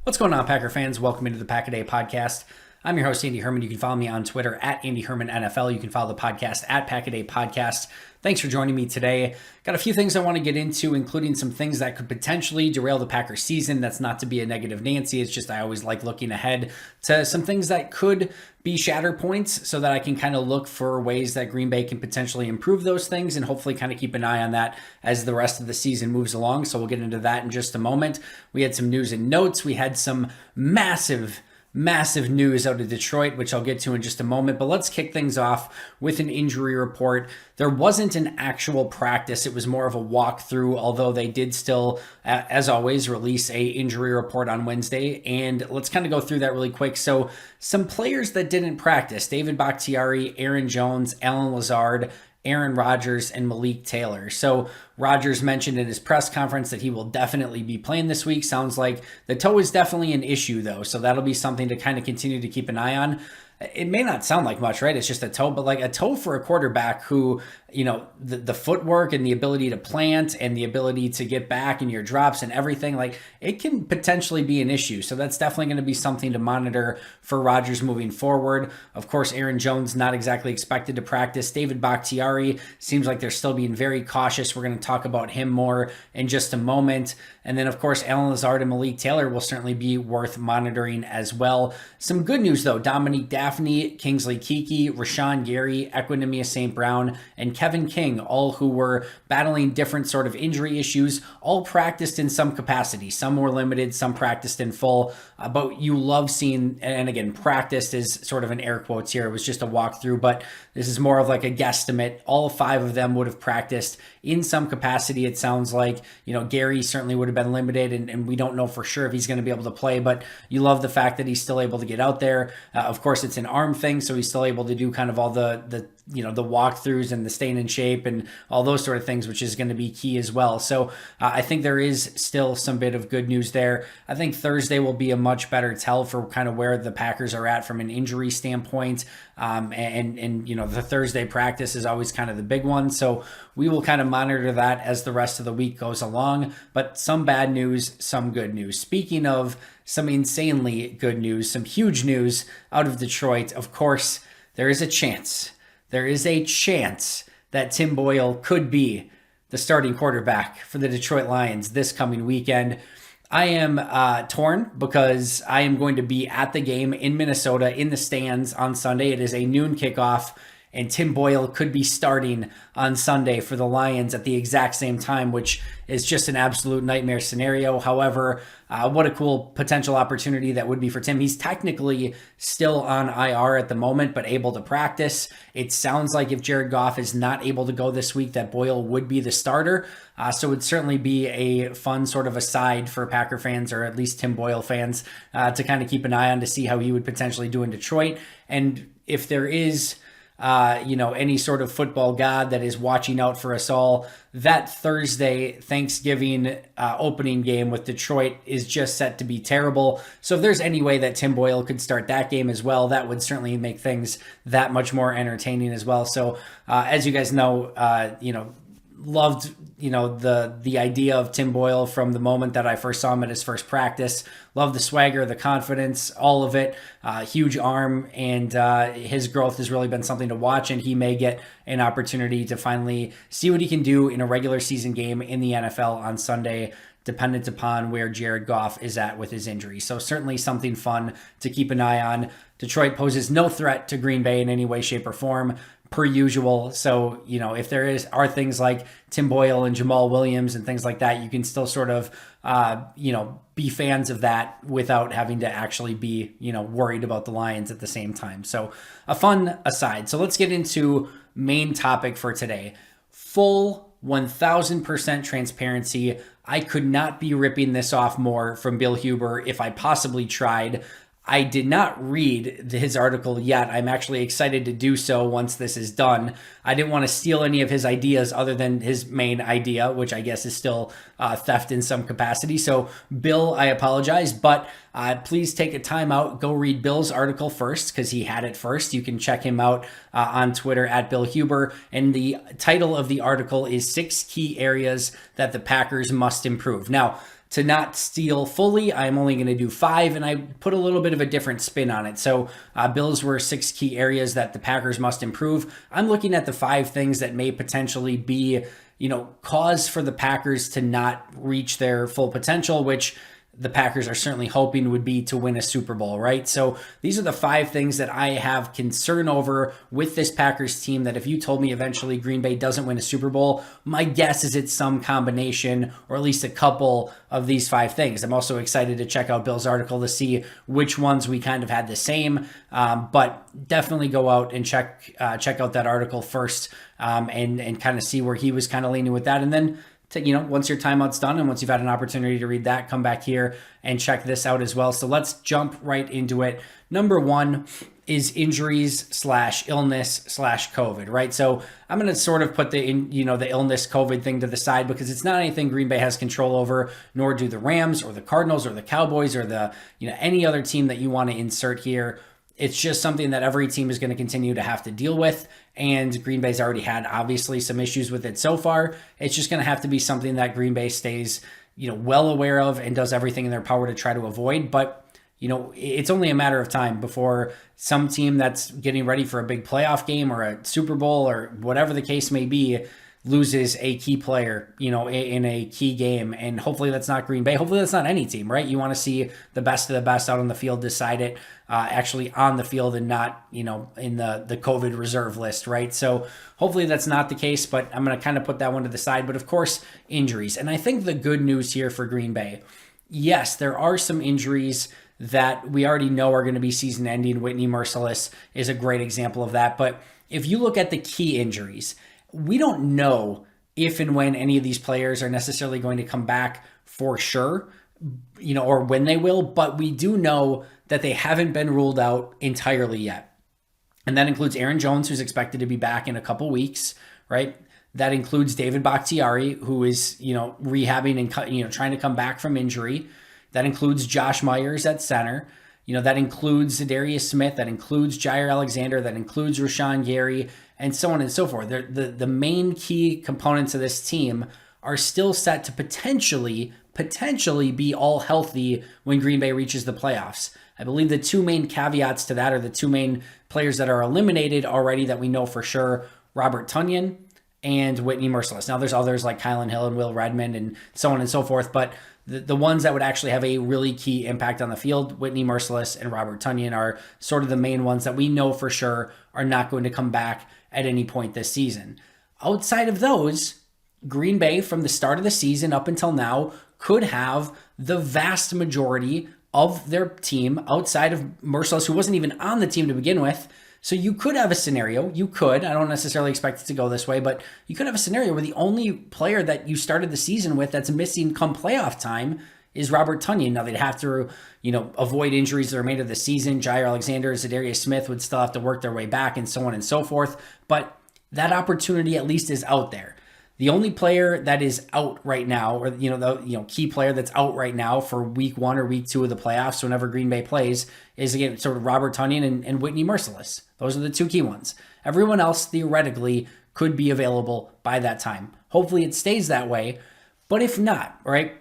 What's going on, Packer fans? Welcome into the Pack a Day podcast. I'm your host, Andy Herman. You can follow me on Twitter at Andy Herman NFL. You can follow the podcast at Pack a Day Podcast. Thanks for joining me today. Got a few things I want to get into, including some things that could potentially derail the Packers season. That's not to be a negative Nancy. It's just I always like looking ahead to some things that could be shatter points so that I can kind of look for ways that Green Bay can potentially improve those things and hopefully kind of keep an eye on that as the rest of the season moves along. So we'll get into that in just a moment. We had some news and notes. We had some massive news out of Detroit, which I'll get to in just a moment. But let's kick things off with an injury report. There wasn't an actual practice. It was more of a walkthrough, although they did still, as always, release a injury report on Wednesday. And let's kind of go through that really quick. So some players that didn't practice: David Bakhtiari, Aaron Jones, Allen Lazard, Aaron Rodgers, and Malik Taylor. So Rodgers mentioned in his press conference that he will definitely be playing this week. Sounds like the toe is definitely an issue, though. So that'll be something to kind of continue to keep an eye on. It may not sound like much, right? It's just a toe, but like a toe for a quarterback who, you know, the footwork and the ability to plant and the ability to get back in your drops and everything, like it can potentially be an issue. So that's definitely going to be something to monitor for Rodgers moving forward. Of course, Aaron Jones not exactly expected to practice. David Bakhtiari seems like they're still being very cautious. We're going to talk about him more in just a moment. And then, of course, Allen Lazard and Malik Taylor will certainly be worth monitoring as well. Some good news, though. Dominique Daphne, Kingsley Keke, Rashawn Gary, Equinemius St. Brown, and Kevin King, all who were battling different sort of injury issues, all practiced in some capacity. Some were limited, some practiced in full. But you love seeing, and again, practiced is sort of an air quotes here. It was just a walkthrough, but this is more of like a guesstimate. All five of them would have practiced in some capacity. It sounds like, you know, Gary certainly would have been limited, and we don't know for sure if he's going to be able to play, but you love the fact that he's still able to get out there. Of course, it's an arm thing, so he's still able to do kind of all the walkthroughs and the staying in shape and all those sort of things, which is going to be key as well. So I think there is still some bit of good news there. I think Thursday will be a much better tell for kind of where the Packers are at from an injury standpoint. And you know, the Thursday practice is always kind of the big one. So we will kind of monitor that as the rest of the week goes along. But some bad news, some good news. Speaking of some insanely good news, some huge news out of Detroit, of course, there is a chance that Tim Boyle could be the starting quarterback for the Detroit Lions this coming weekend. I am torn because I am going to be at the game in Minnesota in the stands on Sunday. It is a noon kickoff, and Tim Boyle could be starting on Sunday for the Lions at the exact same time, which is just an absolute nightmare scenario. However, what a cool potential opportunity that would be for Tim. He's technically still on IR at the moment, but able to practice. It sounds like if Jared Goff is not able to go this week, that Boyle would be the starter. So it would certainly be a fun sort of aside for Packer fans, or at least Tim Boyle fans, to kind of keep an eye on to see how he would potentially do in Detroit. And if there is any sort of football god that is watching out for us all, that Thursday Thanksgiving opening game with Detroit is just set to be terrible. So if there's any way that Tim Boyle could start that game as well, that would certainly make things that much more entertaining as well. So as you guys know, loved the idea of Tim Boyle from the moment that I first saw him at his first practice. Love the swagger, the confidence, all of it. Huge arm, and his growth has really been something to watch, and he may get an opportunity to finally see what he can do in a regular season game in the NFL on Sunday, dependent upon where Jared Goff is at with his injury. So certainly something fun to keep an eye on. Detroit poses no threat to Green Bay in any way, shape, or form, per usual. So, if there are things like Tim Boyle and Jamal Williams and things like that, you can still sort of, be fans of that without having to actually be, worried about the Lions at the same time. So a fun aside. So let's get into main topic for today. Full 1000% transparency. I could not be ripping this off more from Bill Huber if I possibly tried. I did not read his article yet. I'm actually excited to do so once this is done. I didn't want to steal any of his ideas other than his main idea, which I guess is still theft in some capacity. So, Bill, I apologize, but please take a time out. Go read Bill's article first because he had it first. You can check him out on Twitter at Bill Huber. And the title of the article is 6 Key Areas That the Packers Must Improve. Now, to not steal fully, I'm only going to do 5, and I put a little bit of a different spin on it. So Bills were 6 key areas that the Packers must improve. I'm looking at the 5 things that may potentially be, cause for the Packers to not reach their full potential, which the Packers are certainly hoping would be to win a Super Bowl, right? So these are the 5 things that I have concern over with this Packers team, that if you told me eventually Green Bay doesn't win a Super Bowl, my guess is it's some combination or at least a couple of these 5 things. I'm also excited to check out Bill's article to see which ones we kind of had the same, but definitely go out and check out that article first, and kind of see where he was kind of leaning with that. And then once your timeout's done and once you've had an opportunity to read that, come back here and check this out as well. So let's jump right into it. Number 1 is injuries / illness / COVID, right? So I'm going to sort of put the illness COVID thing to the side, because it's not anything Green Bay has control over, nor do the Rams or the Cardinals or the Cowboys or the, any other team that you want to insert here. It's just something that every team is going to continue to have to deal with. And Green Bay's already had obviously some issues with it so far. It's just going to have to be something that Green Bay stays, well aware of and does everything in their power to try to avoid. But, it's only a matter of time before some team that's getting ready for a big playoff game or a Super Bowl or whatever the case may be loses a key player, in a key game. And hopefully that's not Green Bay. Hopefully that's not any team, right? You want to see the best of the best out on the field decide it, actually on the field, and not, in the COVID reserve list, right? So hopefully that's not the case, but I'm going to kind of put that one to the side. But of course, injuries. And I think the good news here for Green Bay, yes, there are some injuries that we already know are going to be season ending. Whitney Mercilus is a great example of that. But if you look at the key injuries, we don't know if and when any of these players are necessarily going to come back for sure, or when they will, but we do know that they haven't been ruled out entirely yet. And that includes Aaron Jones, who's expected to be back in a couple weeks, right? That includes David Bakhtiari, who is, rehabbing and, trying to come back from injury. That includes Josh Myers at center. That includes Zadarius Smith, that includes Jair Alexander, that includes Rashawn Gary, and so on and so forth. The main key components of this team are still set to potentially be all healthy when Green Bay reaches the playoffs. I believe the 2 main caveats to that are the 2 main players that are eliminated already that we know for sure: Robert Tonyan and Whitney Mercilus. Now there's others like Kylan Hill and Will Redmond and so on and so forth, but the ones that would actually have a really key impact on the field, Whitney Mercilus and Robert Tonyan, are sort of the main ones that we know for sure are not going to come back at any point this season. Outside of those, Green Bay from the start of the season up until now could have the vast majority of their team outside of Mercilus, who wasn't even on the team to begin with. So you could have a scenario, I don't necessarily expect it to go this way, but you could have a scenario where the only player that you started the season with that's missing come playoff time is Robert Tonyan. Now they'd have to, avoid injuries the remainder of the season. Jair Alexander, Zadarius Smith would still have to work their way back, and so on and so forth. But that opportunity at least is out there. The only player that is out right now, or the key player that's out right now for week 1 or week 2 of the playoffs, whenever Green Bay plays, is again sort of Robert Tonyan and Whitney Mercilus. Those are the 2 key ones. Everyone else theoretically could be available by that time. Hopefully it stays that way. But if not, right?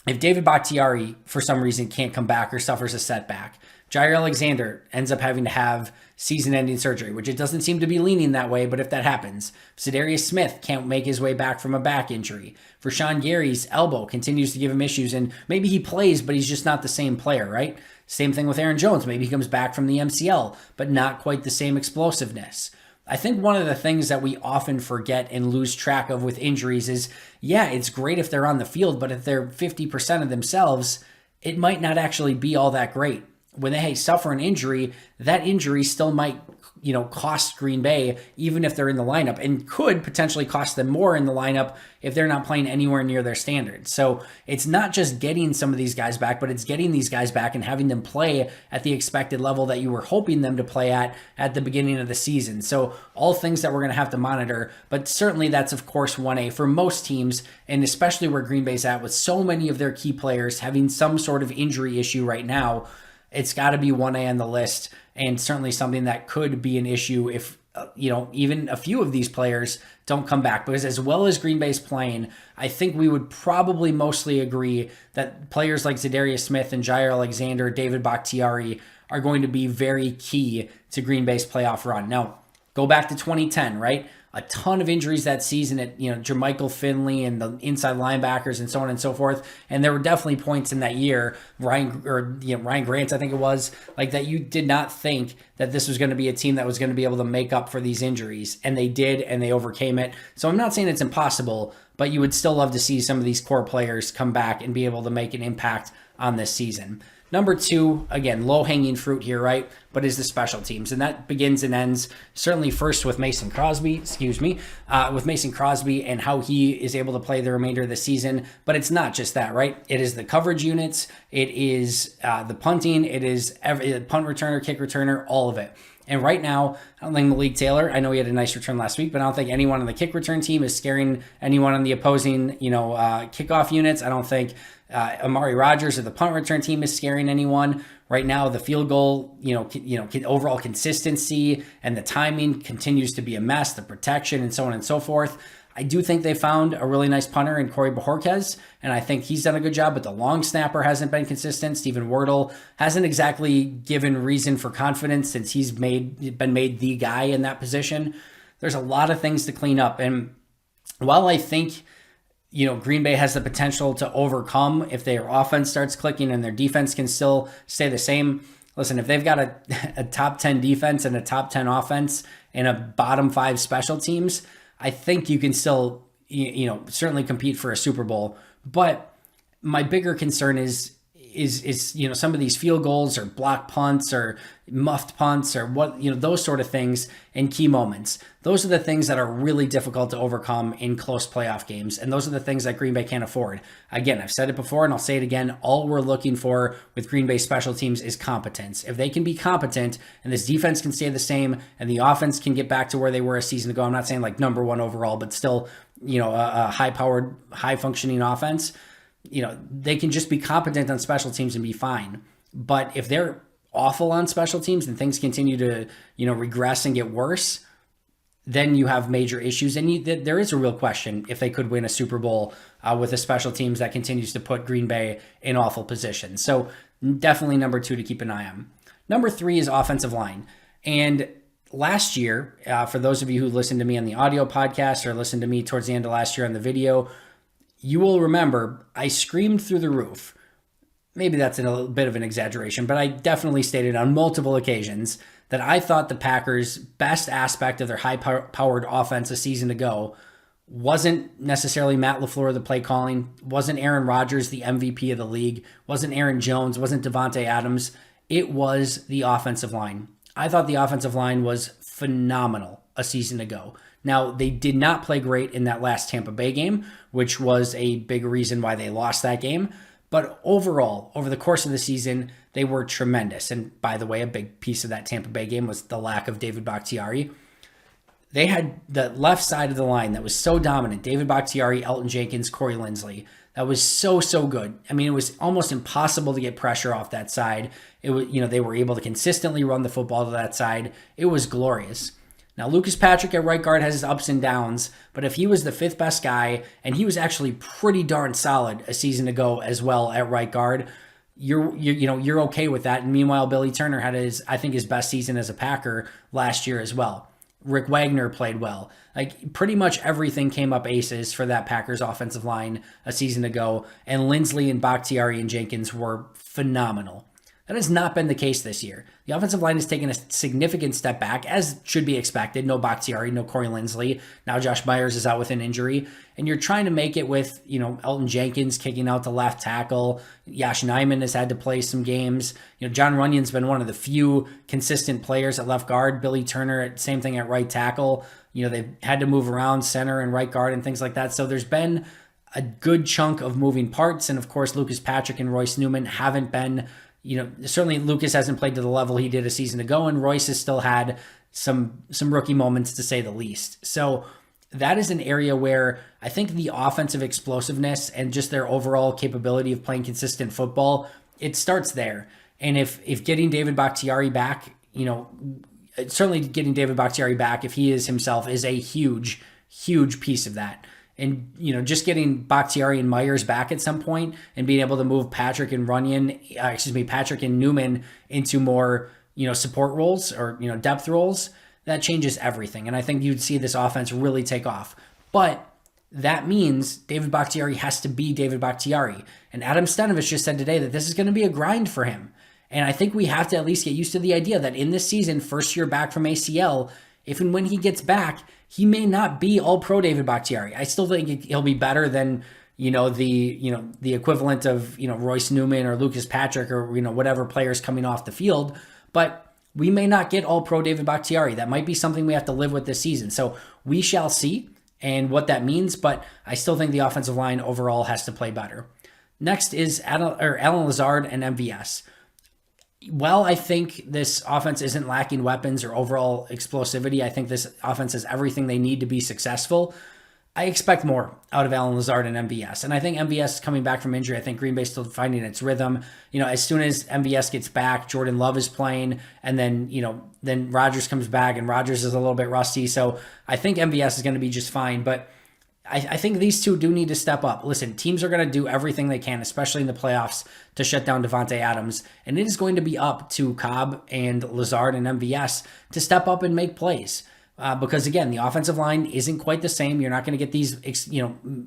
If David Bakhtiari for some reason can't come back or suffers a setback, Jair Alexander ends up having to have season-ending surgery, which it doesn't seem to be leaning that way, but if that happens, Zadarius Smith can't make his way back from a back injury. For Rashawn Gary's elbow continues to give him issues, and maybe he plays, but he's just not the same player, right? Same thing with Aaron Jones. Maybe he comes back from the MCL, but not quite the same explosiveness. I think one of the things that we often forget and lose track of with injuries is, yeah, it's great if they're on the field, but if they're 50% of themselves, it might not actually be all that great. When they suffer an injury, that injury still might, cost Green Bay, even if they're in the lineup, and could potentially cost them more in the lineup if they're not playing anywhere near their standards. So it's not just getting some of these guys back, but it's getting these guys back and having them play at the expected level that you were hoping them to play at the beginning of the season. So all things that we're going to have to monitor, but certainly that's of course 1A for most teams, and especially where Green Bay's at with so many of their key players having some sort of injury issue right now. It's got to be 1A on the list, and certainly something that could be an issue if even a few of these players don't come back. Because as well as Green Bay's playing, I think we would probably mostly agree that players like Zadarius Smith and Jair Alexander, David Bakhtiari are going to be very key to Green Bay's playoff run. Now, go back to 2010, right? A ton of injuries that season at, Jermichael Finley and the inside linebackers and so on and so forth. And there were definitely points in that year, Ryan Grant, I think it was, like that you did not think that this was going to be a team that was going to be able to make up for these injuries. And they did, and they overcame it. So I'm not saying it's impossible, but you would still love to see some of these core players come back and be able to make an impact on this season. Number two, again, low-hanging fruit here, right? But is the special teams. And that begins and ends certainly first with Mason Crosby, and how he is able to play the remainder of the season. But it's not just that, right? It is the coverage units. It is the punting. It is every punt returner, kick returner, all of it. And right now, I don't think Malik Taylor, I know he had a nice return last week, but I don't think anyone on the kick return team is scaring anyone on the opposing, kickoff units. I don't think Amari Rodgers or the punt return team is scaring anyone. Right now, the field goal, overall consistency and the timing continues to be a mess, the protection and so on and so forth. I do think they found a really nice punter in Corey Bojorquez, and I think he's done a good job, but the long snapper hasn't been consistent. Stephen Wordle hasn't exactly given reason for confidence since he's been made the guy in that position. There's a lot of things to clean up, and while I think Green Bay has the potential to overcome if their offense starts clicking and their defense can still stay the same. Listen, if they've got a top 10 defense and a top 10 offense and a bottom 5 special teams, I think you can still, certainly compete for a Super Bowl. But my bigger concern is some of these field goals or block punts or muffed punts or those sort of things in key moments. Those are the things that are really difficult to overcome in close playoff games. And those are the things that Green Bay can't afford. Again, I've said it before and I'll say it again. All we're looking for with Green Bay special teams is competence. If they can be competent and this defense can stay the same and the offense can get back to where they were a season ago, I'm not saying like number one overall, but still, a high-powered, high-functioning offense, they can just be competent on special teams and be fine. But if they're awful on special teams and things continue to, regress and get worse, then you have major issues. And there is a real question if they could win a Super Bowl with a special teams that continues to put Green Bay in awful positions. So definitely number two to keep an eye on. Number three is offensive line. And last year, for those of you who listened to me on the audio podcast or listened to me towards the end of last year on the video, you will remember I screamed through the roof. Maybe that's a little bit of an exaggeration, but I definitely stated on multiple occasions that I thought the Packers' best aspect of their high-powered offense a season ago wasn't necessarily Matt LaFleur, the play calling, wasn't Aaron Rodgers, the MVP of the league, wasn't Aaron Jones, wasn't Devontae Adams. It was the offensive line. I thought the offensive line was phenomenal a season ago. Now, they did not play great in that last Tampa Bay game, which was a big reason why they lost that game. But overall, over the course of the season, they were tremendous. And by the way, a big piece of that Tampa Bay game was the lack of David Bakhtiari. They had the left side of the line that was so dominant. David Bakhtiari, Elton Jenkins, Corey Linsley. That was so good. I mean, it was almost impossible to get pressure off that side. It was, they were able to consistently run the football to that side. It was glorious. Now, Lucas Patrick at right guard has his ups and downs, but if he was the fifth best guy, and he was actually pretty darn solid a season ago as well at right guard, you're okay with that. And meanwhile, Billy Turner had his best season as a Packer last year as well. Rick Wagner played well. Like pretty much everything came up aces for that Packers offensive line a season ago, and Linsley and Bakhtiari and Jenkins were phenomenal. That has not been the case this year. The offensive line has taken a significant step back, as should be expected. No Bakhtiari, no Corey Linsley. Now Josh Myers is out with an injury. And you're trying to make it with, Elton Jenkins kicking out the left tackle. Yash Nyman has had to play some games. John Runyon's been one of the few consistent players at left guard. Billy Turner, same thing at right tackle. They've had to move around center and right guard and things like that. So there's been a good chunk of moving parts. And of course, Lucas Patrick and Royce Newman haven't been, certainly Lucas hasn't played to the level he did a season ago, and Royce has still had some rookie moments, to say the least. So that is an area where I think the offensive explosiveness and just their overall capability of playing consistent football, it starts there. And if getting David Bakhtiari back, certainly getting David Bakhtiari back, if he is himself, is a huge, huge piece of that. And, just getting Bakhtiari and Myers back at some point and being able to move Patrick and Newman into more, support roles or, depth roles, that changes everything. And I think you'd see this offense really take off. But that means David Bakhtiari has to be David Bakhtiari. And Adam Stenavich just said today that this is going to be a grind for him. And I think we have to at least get used to the idea that in this season, first year back from ACL, if and when he gets back, he may not be all-pro David Bakhtiari. I still think he'll be better than, the equivalent of, Royce Newman or Lucas Patrick or, whatever players coming off the field. But we may not get all-pro David Bakhtiari. That might be something we have to live with this season. So we shall see and what that means. But I still think the offensive line overall has to play better. Next is Allen Lazard and MVS. Well, I think this offense isn't lacking weapons or overall explosivity. I think this offense has everything they need to be successful. I expect more out of Allen Lazard and MVS. And I think MVS is coming back from injury. I think Green Bay's still finding its rhythm. As soon as MVS gets back, Jordan Love is playing. And then, then Rodgers comes back and Rodgers is a little bit rusty. So I think MVS is going to be just fine. But I think these two do need to step up. Listen, teams are going to do everything they can, especially in the playoffs, to shut down Davante Adams. And it is going to be up to Cobb and Lazard and MVS to step up and make plays. Because, again, the offensive line isn't quite the same. You're not going to get these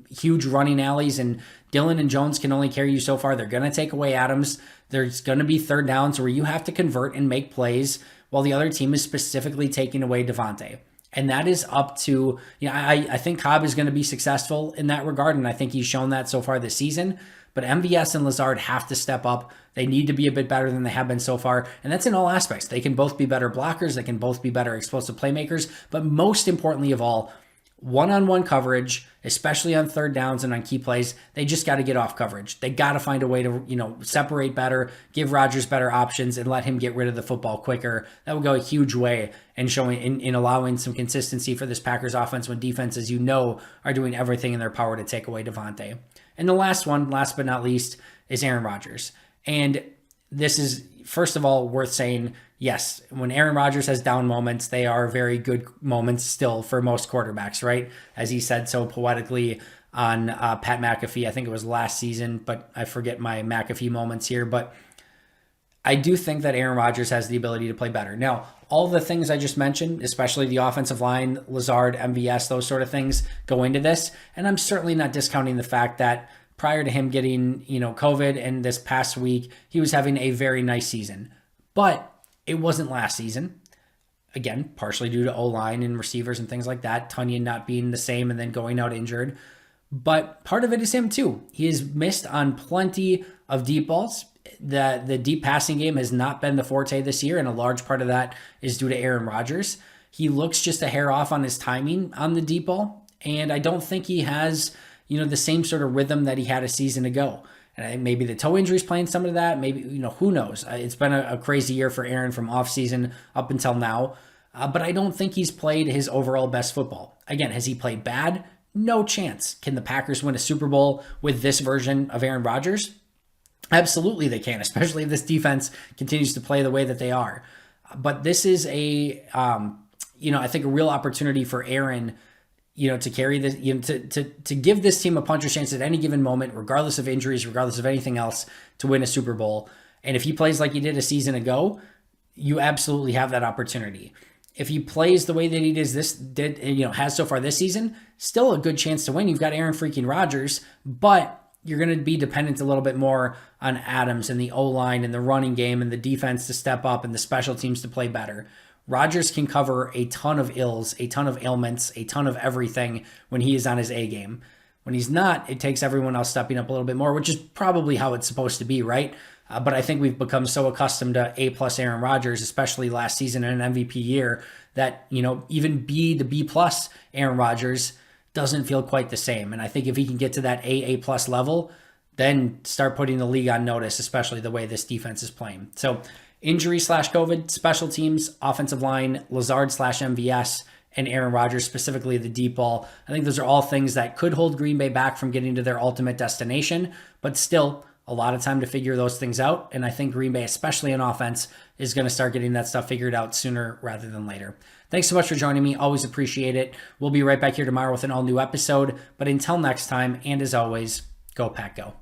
huge running alleys, and Dillon and Jones can only carry you so far. They're going to take away Adams. There's going to be third downs where you have to convert and make plays while the other team is specifically taking away Davante. And that is up to, I think Cobb is going to be successful in that regard, and I think he's shown that so far this season. But MVS and Lazard have to step up. They need to be a bit better than they have been so far, and that's in all aspects. They can both be better blockers. They can both be better explosive playmakers. But most importantly of all, one-on-one coverage, especially on third downs and on key plays, they just got to get off coverage. They got to find a way to, separate better, give Rodgers better options, and let him get rid of the football quicker. That would go a huge way in showing, in allowing some consistency for this Packers offense when defenses, are doing everything in their power to take away Davante. And the last one, last but not least, is Aaron Rodgers. And this is, first of all, worth saying, yes, when Aaron Rodgers has down moments, they are very good moments still for most quarterbacks, right? As he said so poetically on Pat McAfee, I think it was last season, but I forget my McAfee moments here. But I do think that Aaron Rodgers has the ability to play better. Now, all the things I just mentioned, especially the offensive line, Lazard, MVS, those sort of things go into this. And I'm certainly not discounting the fact that prior to him getting, COVID and this past week, he was having a very nice season. But it wasn't last season. Again, partially due to O-line and receivers and things like that. Tunyon not being the same and then going out injured. But part of it is him too. He has missed on plenty of deep balls. The deep passing game has not been the forte this year, and a large part of that is due to Aaron Rodgers. He looks just a hair off on his timing on the deep ball, and I don't think he has, the same sort of rhythm that he had a season ago. And maybe the toe injury is playing some of that. Maybe, who knows? It's been a crazy year for Aaron from offseason up until now. But I don't think he's played his overall best football. Again, has he played bad? No chance. Can the Packers win a Super Bowl with this version of Aaron Rodgers? Absolutely they can, especially if this defense continues to play the way that they are. But this is I think a real opportunity for Aaron, to carry this, to give this team a puncher's chance at any given moment, regardless of injuries, regardless of anything else, to win a Super Bowl. And if he plays like he did a season ago, you absolutely have that opportunity. If he plays the way that he has so far this season, still a good chance to win. You've got Aaron freaking Rodgers, but you're going to be dependent a little bit more on Adams and the O-line and the running game and the defense to step up and the special teams to play better. Rodgers can cover a ton of ills, a ton of ailments, a ton of everything when he is on his A game. When he's not, it takes everyone else stepping up a little bit more, which is probably how it's supposed to be, right? But I think we've become so accustomed to A+ Aaron Rodgers, especially last season in an MVP year, that, even B to B+ Aaron Rodgers doesn't feel quite the same. And I think if he can get to that A+ level, then start putting the league on notice, especially the way this defense is playing. So injury/COVID, special teams, offensive line, Lazard/MVS, and Aaron Rodgers, specifically the deep ball. I think those are all things that could hold Green Bay back from getting to their ultimate destination, but still a lot of time to figure those things out. And I think Green Bay, especially in offense, is going to start getting that stuff figured out sooner rather than later. Thanks so much for joining me. Always appreciate it. We'll be right back here tomorrow with an all-new episode. But until next time, and as always, go Pack Go.